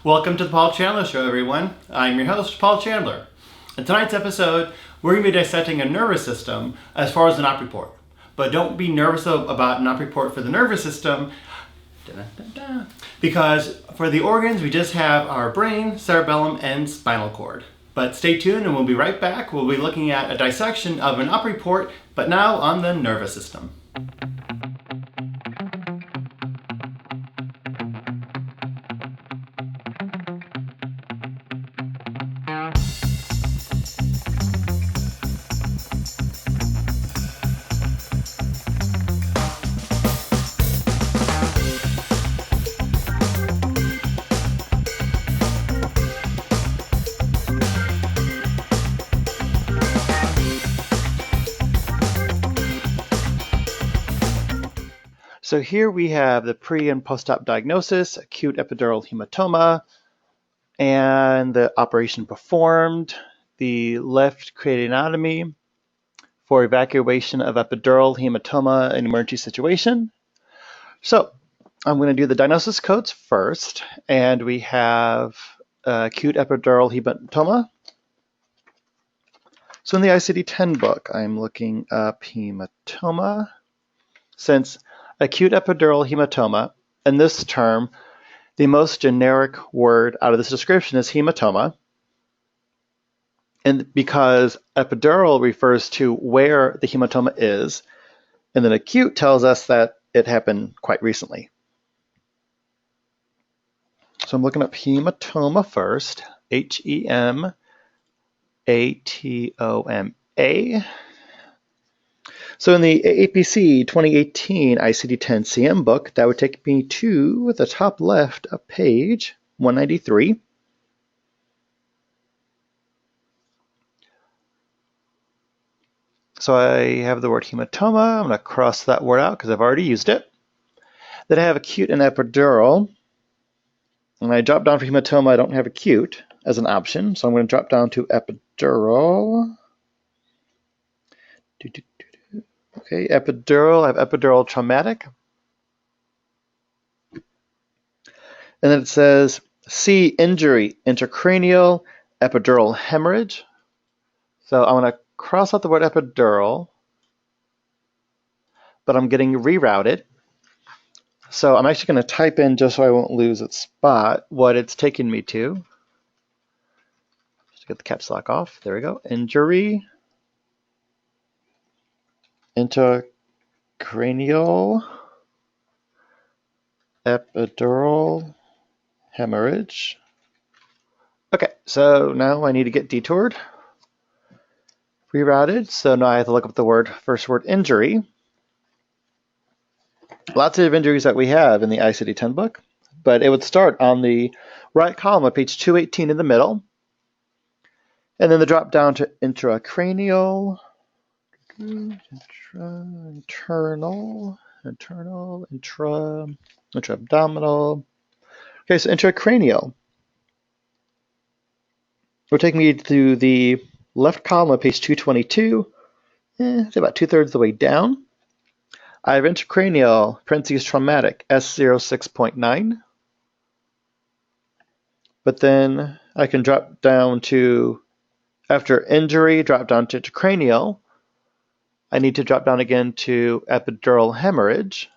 Welcome to the Paul Chandler Show, everyone. I'm your host, Paul Chandler. In tonight's episode, we're going to be dissecting a nervous system as far as an op report. But don't be nervous about an op report for the nervous system, because for the organs, we just have our brain, cerebellum, and spinal cord. But stay tuned and we'll be right back. We'll be looking at a dissection of an op report, but now on the nervous system. So here we have the pre and post-op diagnosis, acute epidural hematoma, and the operation performed, the left craniotomy for evacuation of epidural hematoma in emergency situation. So I'm going to do the diagnosis codes first, and we have acute epidural hematoma. So in the ICD-10 book, I'm looking up hematoma. Since acute epidural hematoma, in this term, the most generic word out of this description is hematoma. And because epidural refers to where the hematoma is, and then acute tells us that it happened quite recently. So I'm looking up hematoma first, Hematoma. So in the AAPC 2018 ICD-10 CM book, that would take me to the top left of page 193. So I have the word hematoma. I'm going to cross that word out because I've already used it. Then I have acute and epidural. When I drop down for hematoma, I don't have acute as an option. So I'm going to drop down to epidural. Okay, epidural, I have epidural traumatic. And then it says C, injury, intracranial, epidural hemorrhage. So I'm going to cross out the word epidural, but I'm getting rerouted. So I'm actually going to type in, just so I won't lose its spot, what it's taking me to. Just get the caps lock off. There we go. Injury, intracranial, epidural hemorrhage. Okay, so now I need to get detoured, rerouted. So now I have to look up the first word injury. Lots of injuries that we have in the ICD-10 book, but it would start on the right column of page 218 in the middle, and then the drop down to intracranial, internal, intra-abdominal. Okay, so intracranial will take me to the left column of page 222. It's about 2/3 of the way down. I have intracranial, parentheses traumatic, S06.9. But then I can drop down to, after injury, drop down to intracranial. I need to drop down again to epidural hemorrhage.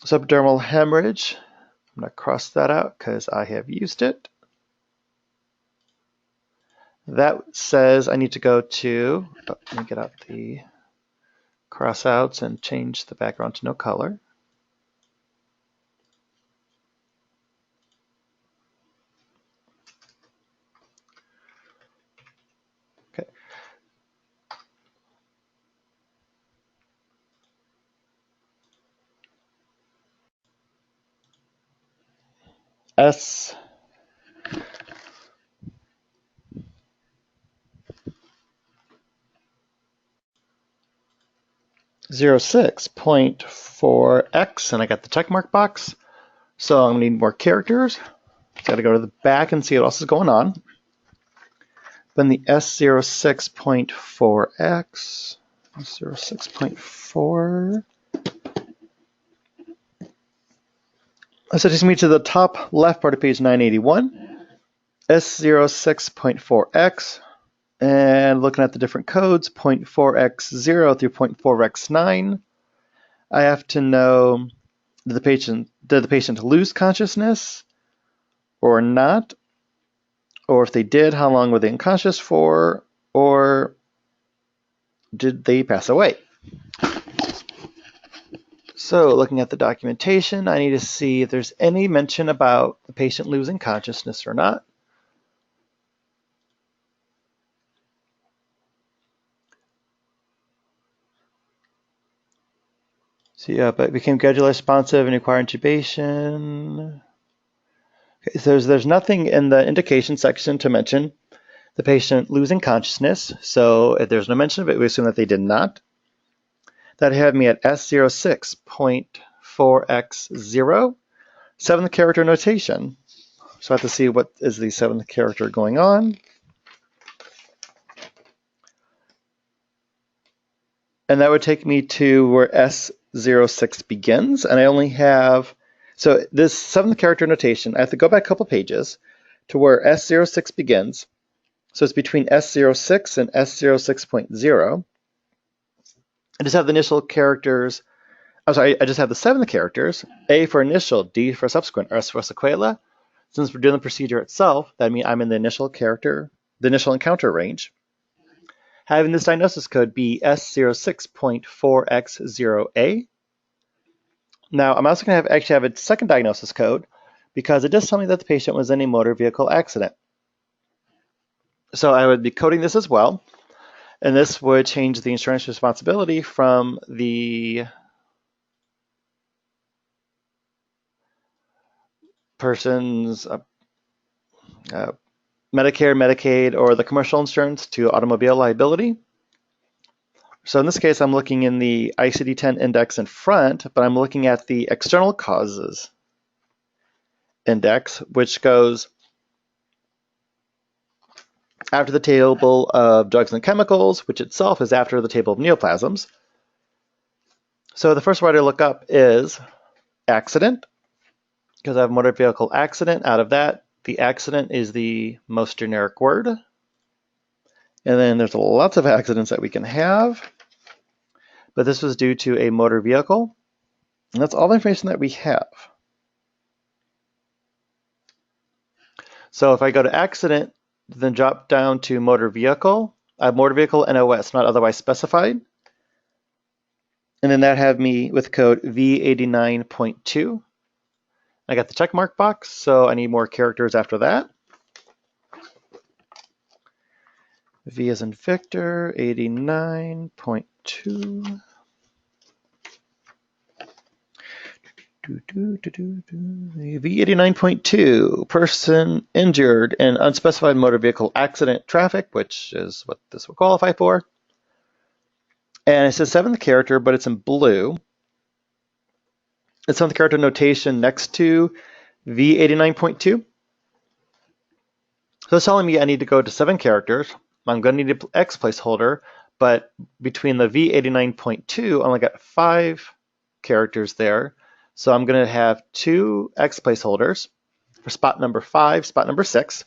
So epidural hemorrhage, I'm going to cross that out because I have used it. That says I need to go to, let me get out the crossouts and change the background to no color. Okay. S 06.4x, and I got the checkmark box. So I'm going to need more characters. Got to go to the back and see what else is going on. Then the S06.4x, 06.4. So it takes me to the top left part of page 981, S06.4x, and looking at the different codes, 0.4x0 through 0.4x9. I have to know, did the patient lose consciousness or not? Or if they did, how long were they unconscious for? Or did they pass away? So looking at the documentation, I need to see if there's any mention about the patient losing consciousness or not. So yeah, but became gradually responsive and required intubation. Okay, so there's nothing in the indication section to mention the patient losing consciousness. So if there's no mention of it, we assume that they did not. That had me at S06.4x0, seventh character notation. So I have to see what is the seventh character going on. And that would take me to where S06 begins. And I only have, so this seventh character notation, I have to go back a couple pages to where S06 begins. So it's between S06 and S06.0. I just have the initial characters. I'm sorry, I just have the seventh characters, A for initial, D for subsequent, S for sequela. Since we're doing the procedure itself, that means I'm in the initial character, the initial encounter range. Having this diagnosis code be S06.4x0A. Now, I'm also going to actually have a second diagnosis code because it does tell me that the patient was in a motor vehicle accident. So I would be coding this as well. And this would change the insurance responsibility from the person's Medicare, Medicaid, or the commercial insurance to automobile liability. So in this case, I'm looking in the ICD-10 index in front, but I'm looking at the external causes index, which goes after the table of drugs and chemicals, which itself is after the table of neoplasms. So the first word I look up is accident, because I have motor vehicle accident. Out of that, the accident is the most generic word. And then there's lots of accidents that we can have, but this was due to a motor vehicle. And that's all the information that we have. So if I go to accident, then drop down to motor vehicle, I have motor vehicle NOS, not otherwise specified. And then that had me with code V89.2. I got the check mark box, so I need more characters after that. V as in Victor, 89.2. V89.2, person injured in unspecified motor vehicle accident traffic, which is what this will qualify for. And it says seventh character, but it's in blue. It's seventh character notation next to V89.2. So it's telling me I need to go to 7 characters. I'm going to need an X placeholder, but between the V89.2, I only got 5 characters there. So I'm going to have 2 X placeholders for spot number 5, spot number 6.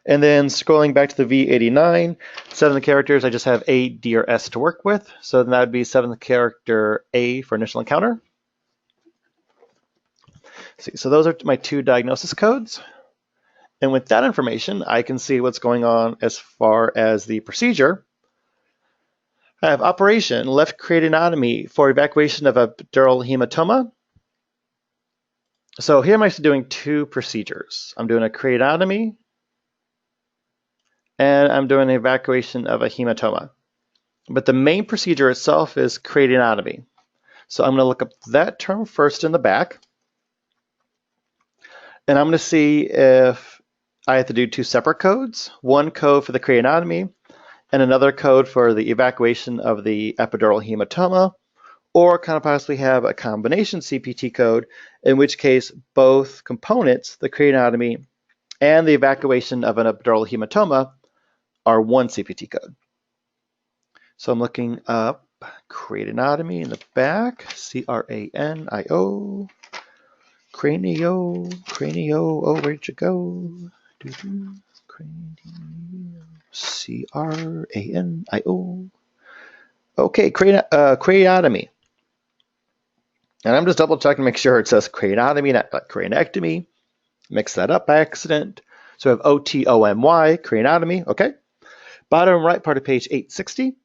And then scrolling back to the V89, 7 characters, I just have A, D, or S to work with. So then that would be 7th character A for initial encounter. So those are my 2 diagnosis codes. And with that information, I can see what's going on as far as the procedure. I have operation, left craniotomy for evacuation of epidural hematoma. So here I'm actually doing 2 procedures. I'm doing a craniotomy, and I'm doing an evacuation of a hematoma. But the main procedure itself is craniotomy. So I'm going to look up that term first in the back. And I'm going to see if I have to do 2 separate codes, one code for the craniotomy and another code for the evacuation of the epidural hematoma, or kind of possibly have a combination CPT code, in which case both components, the craniotomy and the evacuation of an epidural hematoma, are one CPT code. So I'm looking up Craniotomy in the back, C-R-A-N-I-O. Cranio, oh, where'd you go? Cranio, C-R-A-N-I-O. Okay, craniotomy. And I'm just double checking to make sure it says craniotomy, not craniectomy. Mix that up by accident. So we have O-T-O-M-Y, craniotomy, okay. Bottom right part of page 860.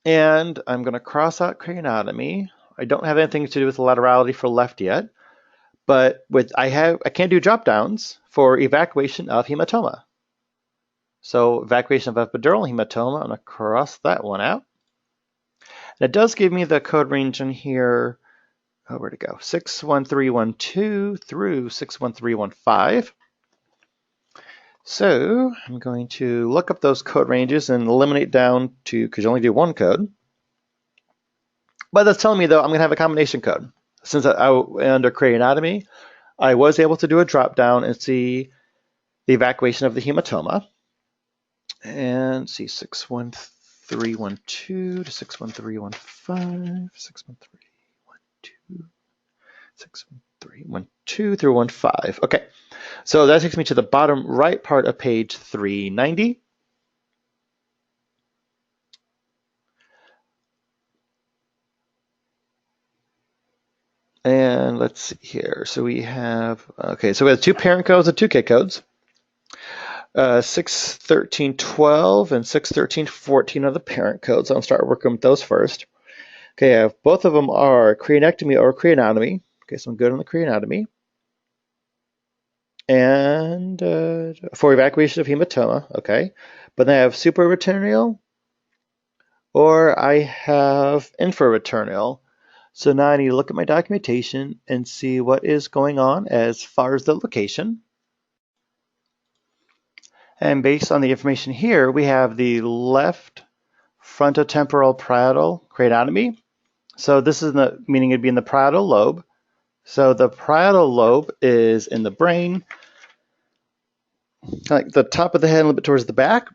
And I'm going to cross out craniotomy. I don't have anything to do with laterality for left yet, but I can do drop downs for evacuation of hematoma. So evacuation of epidural hematoma, I'm going to cross that one out. And it does give me the code range in here. Oh, where'd it go? 61312 through 61315. So I'm going to look up those code ranges and eliminate down to, because you only do one code. But that's telling me, though, I'm going to have a combination code. Since under craniotomy, I was able to do a drop down and see the evacuation of the hematoma. And see 61312 to 61315, 61312, 61312 through 15. Okay, so that takes me to the bottom right part of page 390. And let's see here. So we have, okay, so we have two parent codes and two kit codes. 61312 and 61314 are the parent codes. I'll start working with those first. Okay, I have, both of them are cranectomy or craniotomy. Okay, so I'm good on the craniotomy. And for evacuation of hematoma, okay. But then I have supraperitoneal or I have infraperitoneal. So now I need to look at my documentation and see what is going on as far as the location. And based on the information here, we have the left frontotemporal parietal craniotomy. So this is meaning it'd be in the parietal lobe. So the parietal lobe is in the brain, like the top of the head, a little bit towards the back.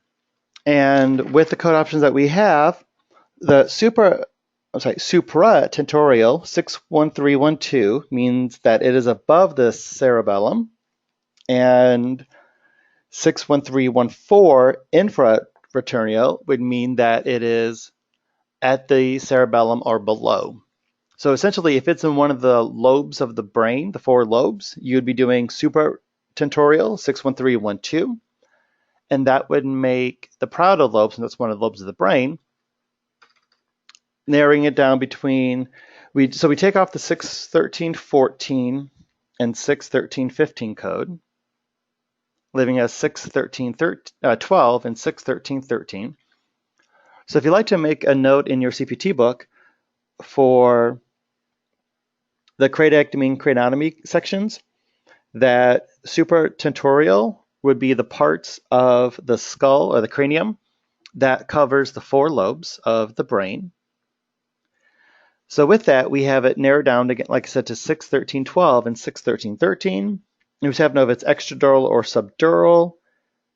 And with the code options that we have, the supratentorial 61312 means that it is above the cerebellum, and 61314 infraperitoneal would mean that it is at the cerebellum or below. So essentially, if it's in one of the lobes of the brain, the four lobes, you'd be doing supratentorial 61312, and that would make the parietal lobes, and that's one of the lobes of the brain, narrowing it down between, so we take off the 61314 and 61315 code, leaving us 61312 and 61313. So if you'd like to make a note in your CPT book for the craniectomy and craniotomy sections, that supratentorial would be the parts of the skull or the cranium that covers the four lobes of the brain. So with that, we have it narrowed down, again, like I said, to 61312 and 61313. We just have to know if it's extradural or subdural,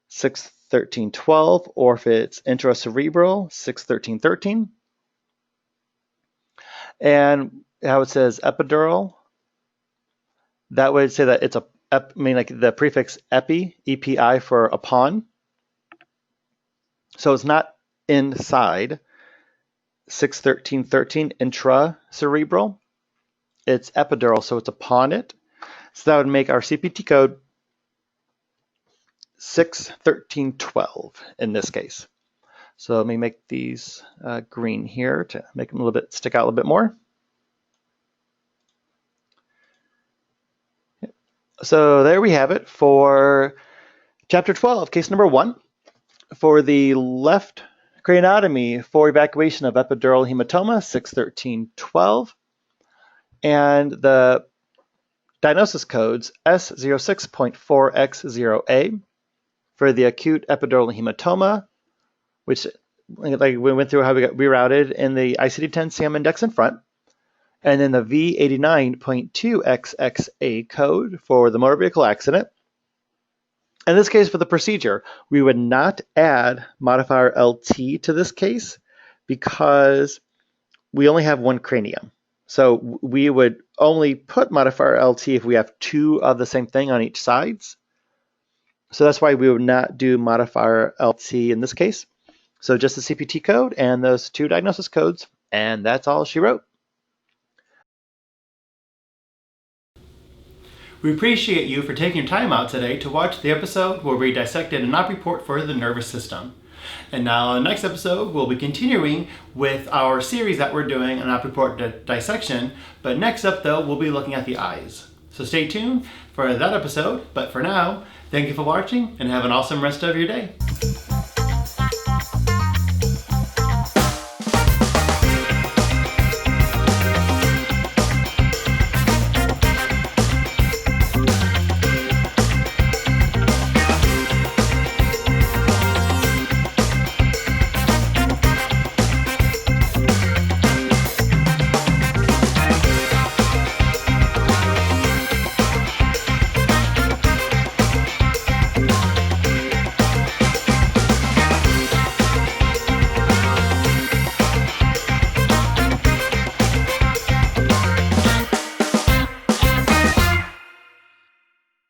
61312, or if it's intracerebral, 61313. And how it says epidural, that would say that it's like the prefix epi, EPI for upon. So it's not inside. 61313 intracerebral. It's epidural, so it's upon it. So that would make our CPT code 61312 in this case. So let me make these green here to make them a little bit stick out a little bit more. So there we have it for chapter 12, case number 1, for the left craniotomy for evacuation of epidural hematoma, 61312, and the diagnosis codes S06.4X0A for the acute epidural hematoma, which, like we went through how we got rerouted in the ICD-10 SAM index in front, and then the V89.2XXA code for the motor vehicle accident. In this case, for the procedure, we would not add modifier LT to this case because we only have one cranium. So we would only put modifier LT if we have two of the same thing on each sides. So that's why we would not do modifier LT in this case. So just the CPT code and those two diagnosis codes, and that's all she wrote. We appreciate you for taking your time out today to watch the episode where we dissected an op report for the nervous system. And now in the next episode, we'll be continuing with our series that we're doing on op report dissection. But next up though, we'll be looking at the eyes. So stay tuned for that episode. But for now, thank you for watching and have an awesome rest of your day.